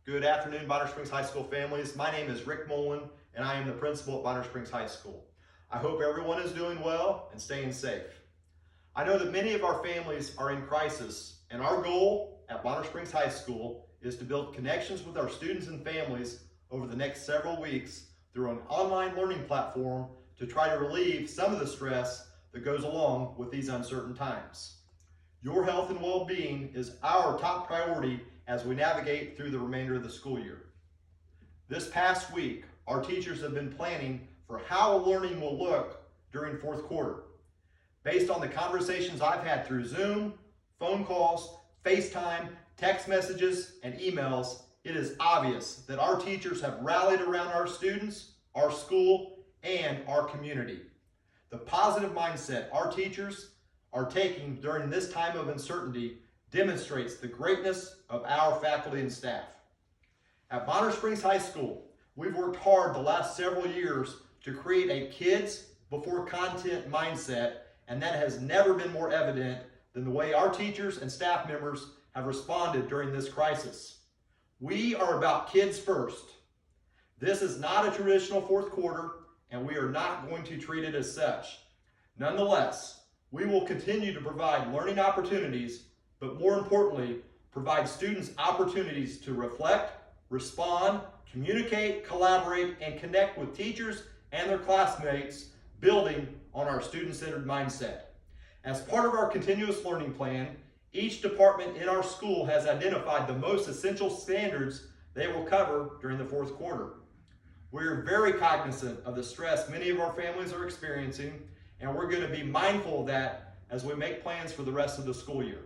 Good afternoon, Bonner Springs High School families. My name is Rick Mullen, and I am the principal at Bonner Springs High School. I hope everyone is doing well and staying safe. I know that many of our families are in crisis, and our goal at Bonner Springs High School is to build connections with our students and families over the next several weeks through an online learning platform to try to relieve some of the stress that goes along with these uncertain times. Your health and well-being is our top priority as we navigate through the remainder of the school year. This past week, our teachers have been planning for how learning will look during fourth quarter. Based on the conversations I've had through Zoom, phone calls, FaceTime, text messages, and emails, it is obvious that our teachers have rallied around our students, our school, and our community. The positive mindset our teachers are taking during this time of uncertainty demonstrates the greatness of our faculty and staff. At Bonner Springs High School, we've worked hard the last several years to create a kids before content mindset, and that has never been more evident than the way our teachers and staff members have responded during this crisis. We are about kids first. This is not a traditional fourth quarter, and we are not going to treat it as such. Nonetheless, we will continue to provide learning opportunities, but more importantly, provide students opportunities to reflect, respond, communicate, collaborate, and connect with teachers and their classmates, building on our student-centered mindset. As part of our continuous learning plan, each department in our school has identified the most essential standards they will cover during the fourth quarter. We're very cognizant of the stress many of our families are experiencing, and we're going to be mindful of that as we make plans for the rest of the school year.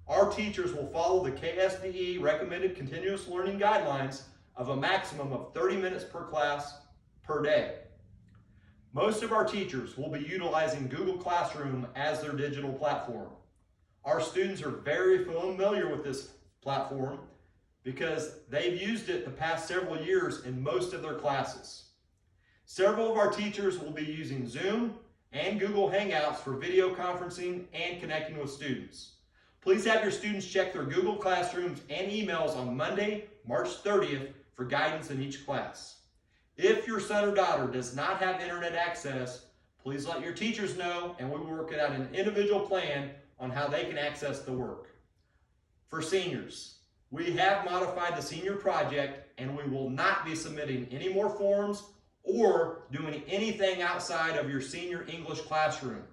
Our teachers will follow the KSDE recommended continuous learning guidelines of a maximum of 30 minutes per class per day. Most of our teachers will be utilizing Google Classroom as their digital platform. Our students are very familiar with this platform because they've used it the past several years in most of their classes. Several of our teachers will be using Zoom and Google Hangouts for video conferencing and connecting with students. Please have your students check their Google Classrooms and emails on Monday, March 30th for guidance in each class. If your son or daughter does not have internet access, please let your teachers know, and we will work out an individual plan on how they can access the work. For seniors, we have modified the senior project, and we will not be submitting any more forms or doing anything outside of your senior English classroom.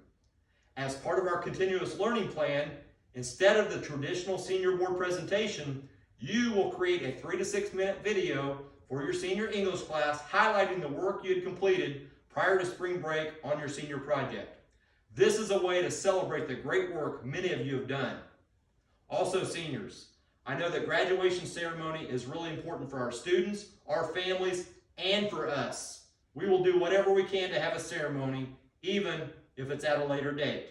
As part of our continuous learning plan, instead of the traditional senior board presentation, you will create a 3 to 6 minute video for your senior English class highlighting the work you had completed prior to spring break on your senior project. This is a way to celebrate the great work many of you have done. Also, seniors, I know that graduation ceremony is really important for our students, our families, and for us. We will do whatever we can to have a ceremony, even if it's at a later date.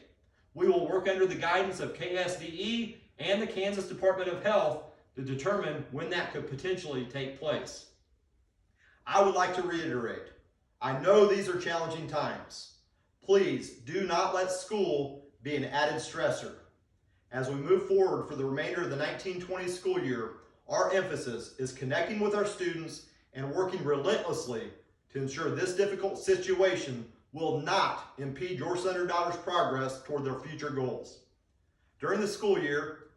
We will work under the guidance of KSDE and the Kansas Department of Health to determine when that could potentially take place. I would like to reiterate, I know these are challenging times. Please do not let school be an added stressor. As we move forward for the remainder of the 1920 school year, our emphasis is connecting with our students and working relentlessly to ensure this difficult situation will not impede your son or daughter's progress toward their future goals. During the school year,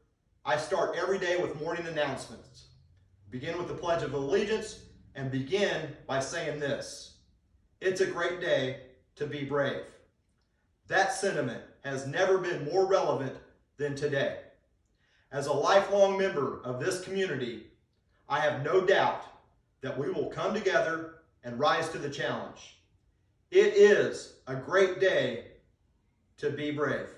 I start every day with morning announcements. Begin with the Pledge of Allegiance and begin by saying this: it's a great day to be brave. That sentiment has never been more relevant than today. As a lifelong member of this community, I have no doubt that we will come together and rise to the challenge. It is a great day to be brave.